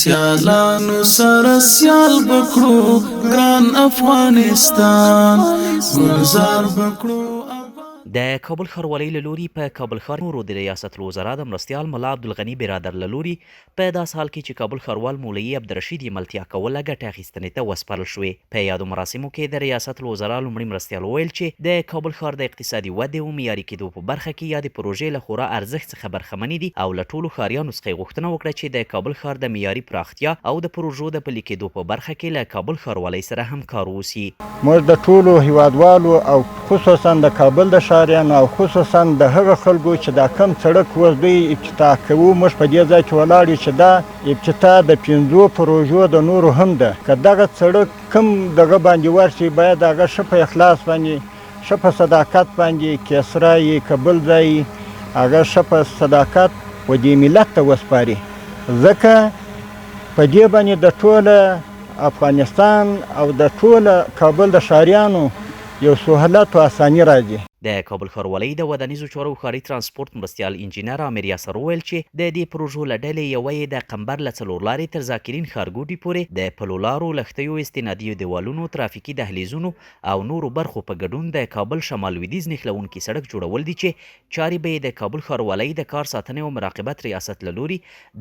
سیالانو سره سیال بکړو ګران افغانستان گلزار بکړو. د کابل ښاروالۍ له لوري په کابل ښار نورو د ریاست الوزرا د مرستیال ملا عبدالغني برادر له لوري په داس حال کې چې کابل ښاروال مولوي عبدالرشید یې ملتیا کوله ګټې اخیستنې ته وسپارل شوې. په یادو مراسمو کې د ریاست الوزرا لومړي مرستیال وویل چې د کابل ښار د اقتصادي ودې او معیاري کېدو په برخه کې یادې پروژې له خورا ارزښت څخه برخمنې دي او له ټولو ښاریانو څخه یې غوښتنه وکړه چې د کابل ښار د معیاري پراختیا او د پروژو د پلي کېدو په برخه کې له کابل ښاروالۍ سره همکار واوسي. موږ د ټولو هیوادوالو او خصوصا د کابل د ښاریانو او خصوصا د هغه خلکو چې دا کم سړک اوس دوی افتتاح کوو، موږ په دې ځای کې ولاړ یو چې دا افتتاح د 5 پروژو د نورو هم ده. که دغه سړک کم دغه باندې ورشي باید هغه ښه په اخلاص باندې، ښه په صداقت باندې کیسرا یې که بل ځای هغه ښه په صداقت و دې ملت ته وسپاري، ځکه په دې باندې د ټوله افغانستان او د ټوله کابل د ښاریانو یو سهولت او اساني راځي. د کابل ښاروالۍ د ودانیزو چارو ښاري ترانسپورت مرستیال انجینر عامر یاسر وویل چې د دې پروژو له ډلې یوه یې د قمبر له څلور لارې تر ذاکرین ښارګوټي پورې د پلو لارو، لښتیو، استنادي دیوالونو، ترافیکي دهلیزونو او نورو برخو په ګډون د کابل شمال لویدیځ نښلوونکي سړک جوړول دي چې چارې به یې د کابل ښاروالۍ د کار ساتنې او مراقبت ریاست له لوري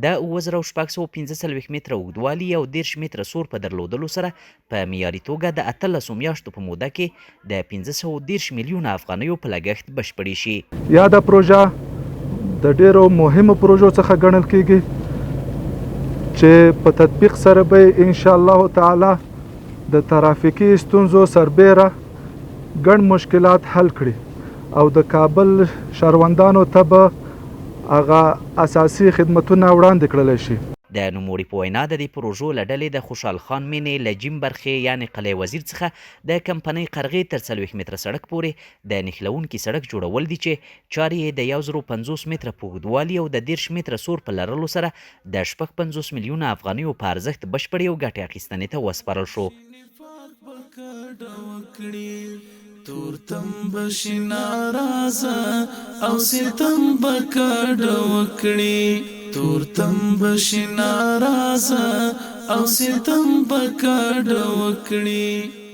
د 7645 متره اوږدوالي او 10 متره سور په درلودلو سره په معیاري توګه د 18 میاشتو په موده کې د 510 میلیونه افغانیو په لګښت بشپړې شي. یاده پروژه د ډیرو مهمو پروژو څخه ګڼل کیږي چې په تطبیق سره به ان شاء الله تعالی د ترافیکي ستونزو سربیره ګڼ مشکلات حل کړي او د کابل شهروندانو ته به هغه اساسي خدمتونه وړاندې کړلی شي. د نوموړي په وینا د دې پروژو له ډلې د خوشحال خان مینې له جیم برخې یعنې قلعه وزیر څخه د کمپنۍ قرغې تر 40 متره سړک پورې د نښلوونکي سړک جوړول دي چې چارې یې د 1050 متره په اوږدوالي او د 10 متره سور په لرلو سره د 50 میلیونه افغانیو په ارزښت بشپړې او ګټې اخیستنې ته وسپارل شو. تورتم بشي ناراضه او ستم بکړه وکړي، تورتم بشي ناراضه او ستم بکړه وکړي،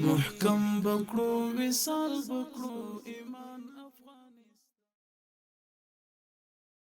محکم بکړو وصال بکړو.